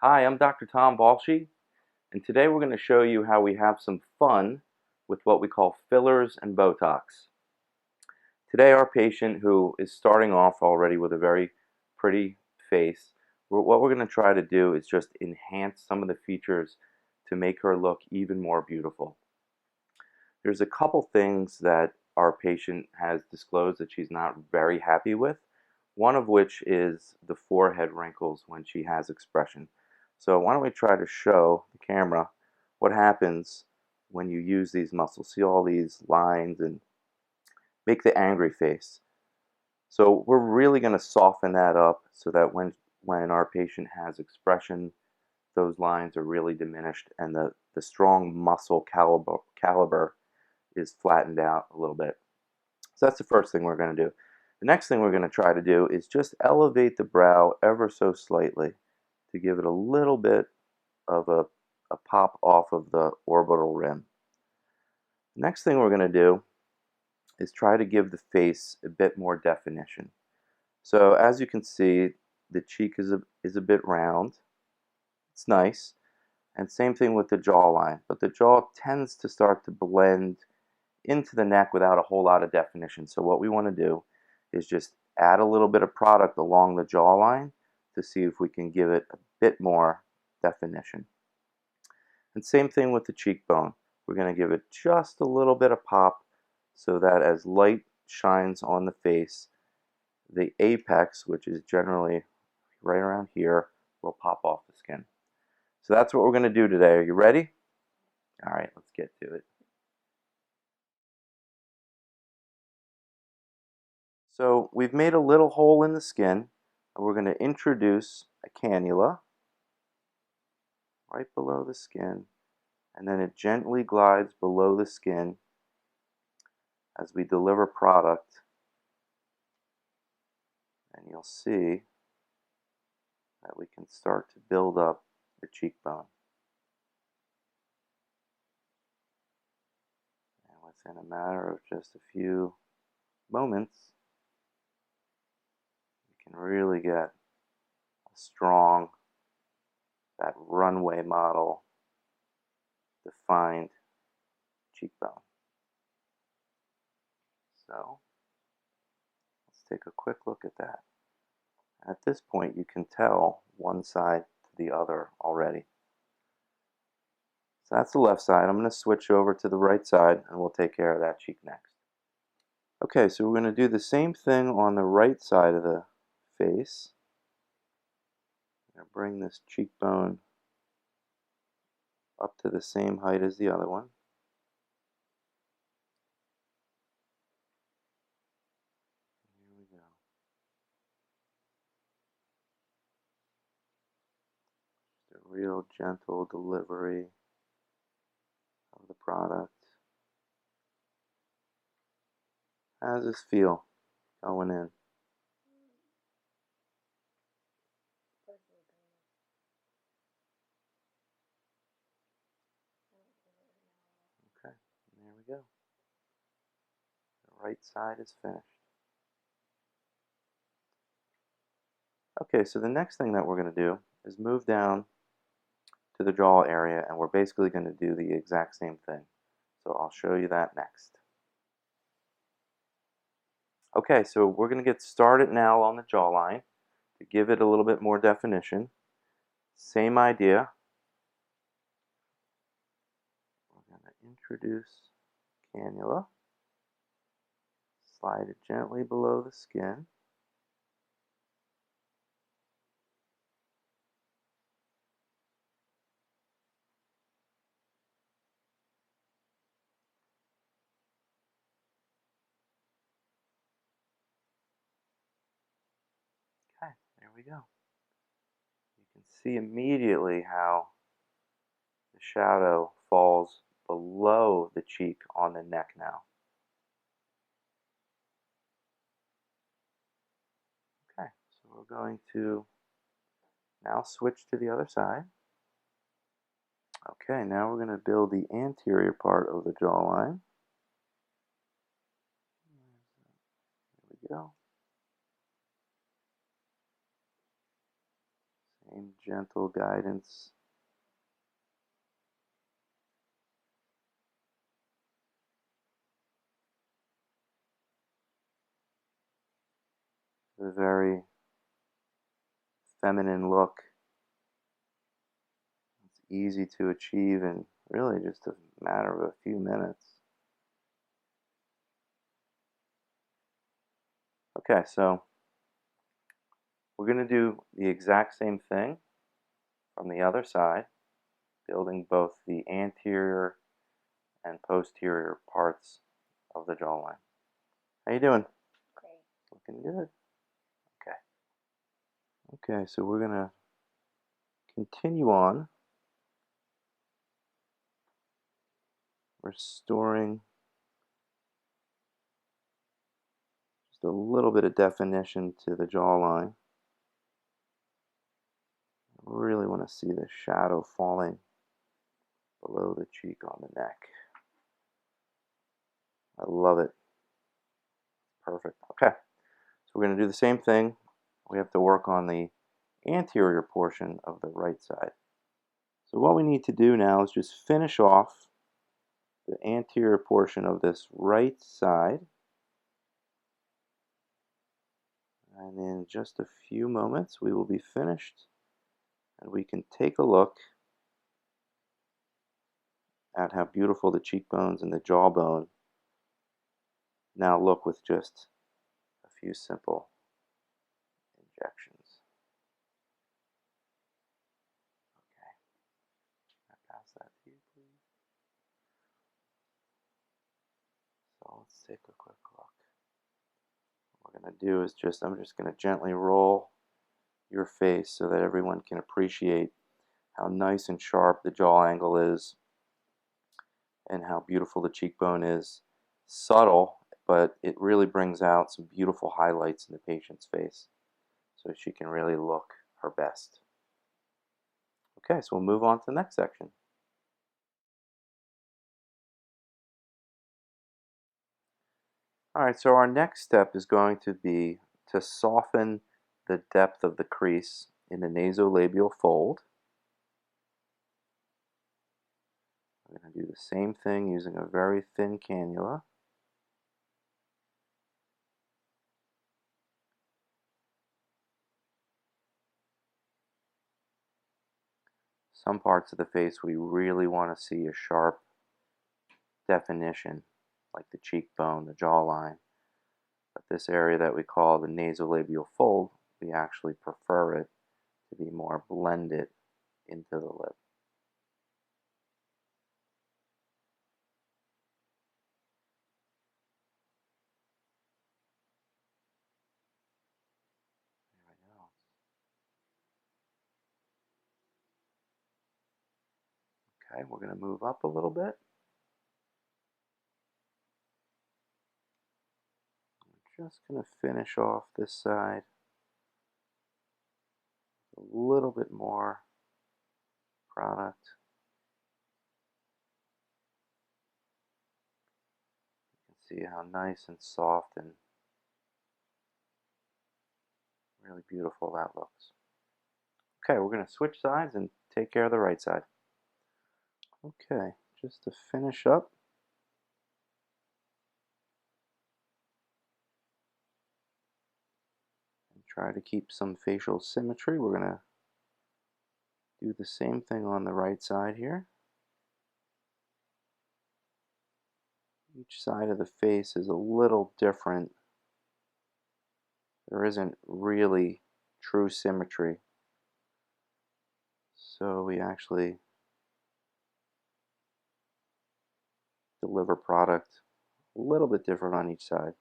Hi, I'm Dr. Tom Balshi, and today we're going to show you how we have some fun with what we call fillers and Botox. Today our patient, who is starting off already with a very pretty face, what we're going to try to do is just enhance some of the features to make her look even more beautiful. There's a couple things that our patient has disclosed that she's not very happy with, one of which is the forehead wrinkles when she has expression. So why don't we try to show the camera what happens when you use these muscles. See all these lines and make the angry face. So we're really going to soften that up so that when our patient has expression, those lines are really diminished and the strong muscle caliber is flattened out a little bit. So that's the first thing we're going to do. The next thing we're going to try to do is just elevate the brow ever so slightly to give it a little bit of a pop off of the orbital rim. The next thing we're going to do is try to give the face a bit more definition. So as you can see, the cheek is a bit round. It's nice. And same thing with the jawline. But the jaw tends to start to blend into the neck without a whole lot of definition. So what we want to do is just add a little bit of product along the jawline to see if we can give it a bit more definition. And same thing with the cheekbone. We're going to give it just a little bit of pop so that as light shines on the face, the apex, which is generally right around here, will pop off the skin. So that's what we're going to do today. Are you ready? All right, let's get to it. So we've made a little hole in the skin, and we're going to introduce a cannula right below the skin, and then it gently glides below the skin as we deliver product, and you'll see that we can start to build up the cheekbone. And within a matter of just a few moments, you can really get a strong, that runway model, defined cheekbone. So let's take a quick look at that. At this point, you can tell one side to the other already. So that's the left side. I'm going to switch over to the right side and we'll take care of that cheek next. Okay, so we're going to do the same thing on the right side of the face. I'm going to bring this cheekbone up to the same height as the other one. Here we go. Just a real gentle delivery of the product. How does this feel going in? Okay, there we go. The right side is finished. Okay, so the next thing that we're going to do is move down to the jaw area, and we're basically going to do the exact same thing. So I'll show you that next. Okay, so we're going to get started now on the jawline to give it a little bit more definition. Same idea. We're going to introduce cannula, slide it gently below the skin. Okay, there we go. You can see immediately how the shadow falls below the cheek on the neck now. Okay, so we're going to now switch to the other side. Okay, now we're going to build the anterior part of the jawline. There we go. Same gentle guidance. A very feminine look. It's easy to achieve in really just a matter of a few minutes. Okay, so we're going to do the exact same thing from the other side, building both the anterior and posterior parts of the jawline. How you doing? Great. Looking good. Okay. Okay, so we're going to continue on restoring just a little bit of definition to the jawline. I really want to see the shadow falling below the cheek on the neck. I love it. Perfect. Okay, so we're going to do the same thing. We have to work on the anterior portion of the right side. So what we need to do now is just finish off the anterior portion of this right side. And in just a few moments we will be finished, and we can take a look at how beautiful the cheekbones and the jawbone now look with just a few simple injections. Okay, can I pass that to you, please? So let's take a quick look. What we're going to do is I'm just going to gently roll your face so that everyone can appreciate how nice and sharp the jaw angle is and how beautiful the cheekbone is. Subtle, but it really brings out some beautiful highlights in the patient's face so she can really look her best. Okay, so we'll move on to the next section. Alright, so our next step is going to be to soften the depth of the crease in the nasolabial fold. We're going to do the same thing using a very thin cannula. Some parts of the face we really want to see a sharp definition, like the cheekbone, the jawline. But this area that we call the nasolabial fold, we actually prefer it to be more blended into the lip. There we go. Okay, we're going to move up a little bit. We're just going to finish off this side a little bit more product. You can see how nice and soft and really beautiful that looks. Okay, we're going to switch sides and take care of the right side. Okay, just to finish up, and try to keep some facial symmetry, we're going to do the same thing on the right side here. Each side of the face is a little different. There isn't really true symmetry. So we actually deliver product a little bit different on each side.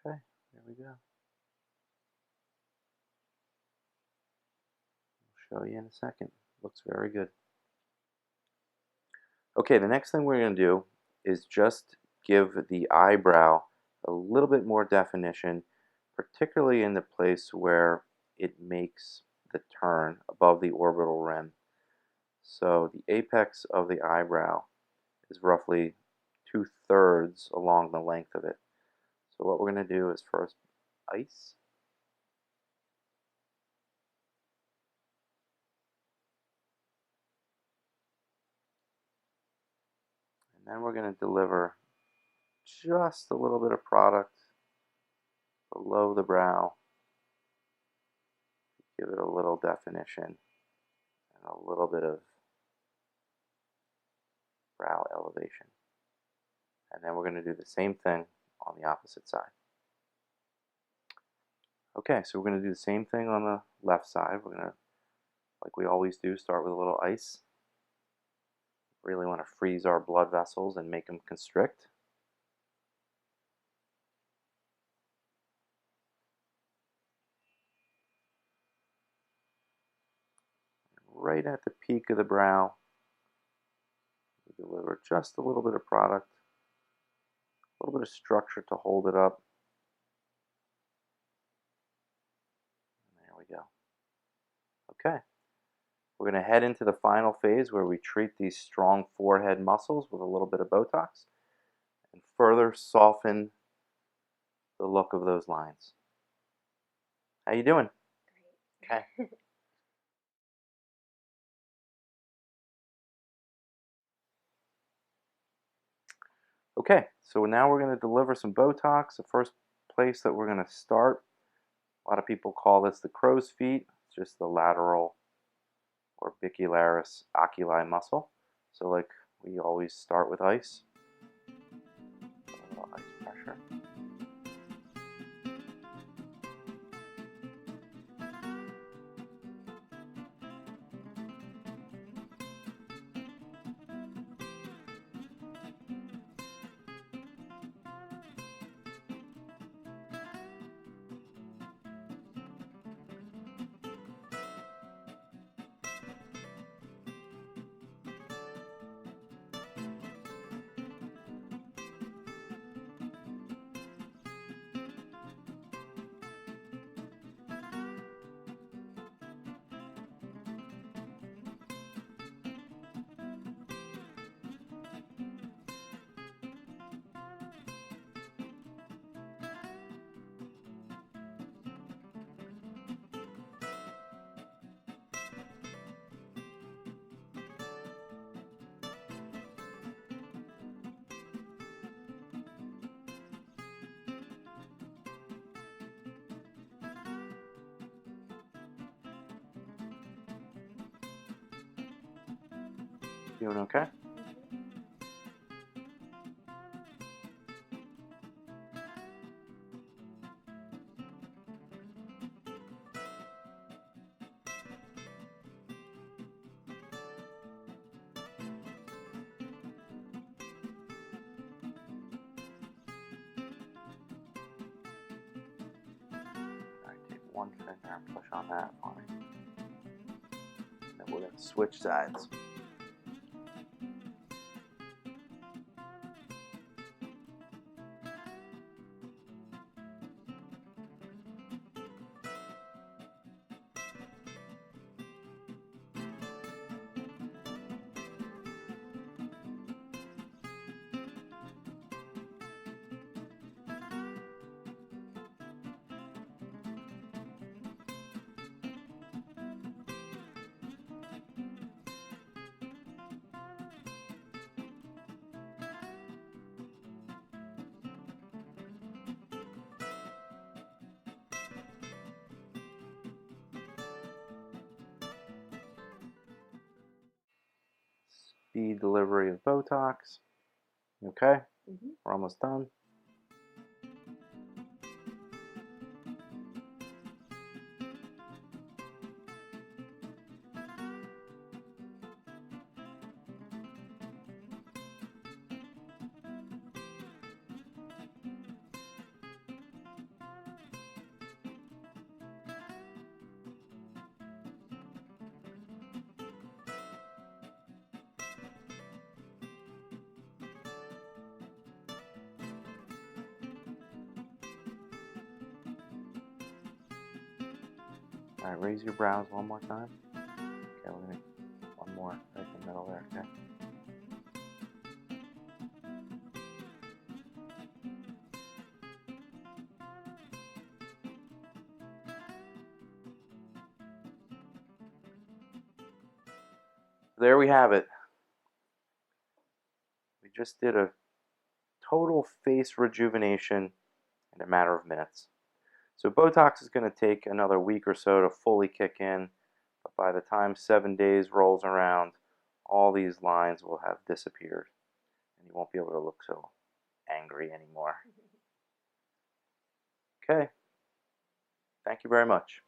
Okay, there we go. I'll show you in a second. Looks very good. Okay, the next thing we're going to do is just give the eyebrow a little bit more definition, particularly in the place where it makes the turn above the orbital rim. So the apex of the eyebrow is roughly 2/3 along the length of it. So what we're going to do is first ice then we're going to deliver just a little bit of product below the brow. Give it a little definition and a little bit of brow elevation. And then we're going to do the same thing on the opposite side. Okay, so we're going to do the same thing on the left side. We're going to, like we always do, start with a little ice. Really want to freeze our blood vessels and make them constrict. Right at the peak of the brow, we deliver just a little bit of product, a little bit of structure to hold it up. And there we go. Okay, we're going to head into the final phase where we treat these strong forehead muscles with a little bit of Botox and further soften the look of those lines. How you doing? Great. Okay. Okay, so now we're going to deliver some Botox. The first place that we're going to start, a lot of people call this the crow's feet. It's just the lateral orbicularis oculi muscle. So like we always start with ice. A little ice pressure. Doing okay? Take one finger and push on that for me. And then we're going to switch sides. Speed delivery of Botox. Okay, we're almost done. All right, raise your brows one more time. Okay, we're gonna one more right in the middle there. Okay. There we have it. We just did a total face rejuvenation in a matter of minutes. So Botox is going to take another week or so to fully kick in, but by the time 7 days rolls around, all these lines will have disappeared, and you won't be able to look so angry anymore. Okay, thank you very much.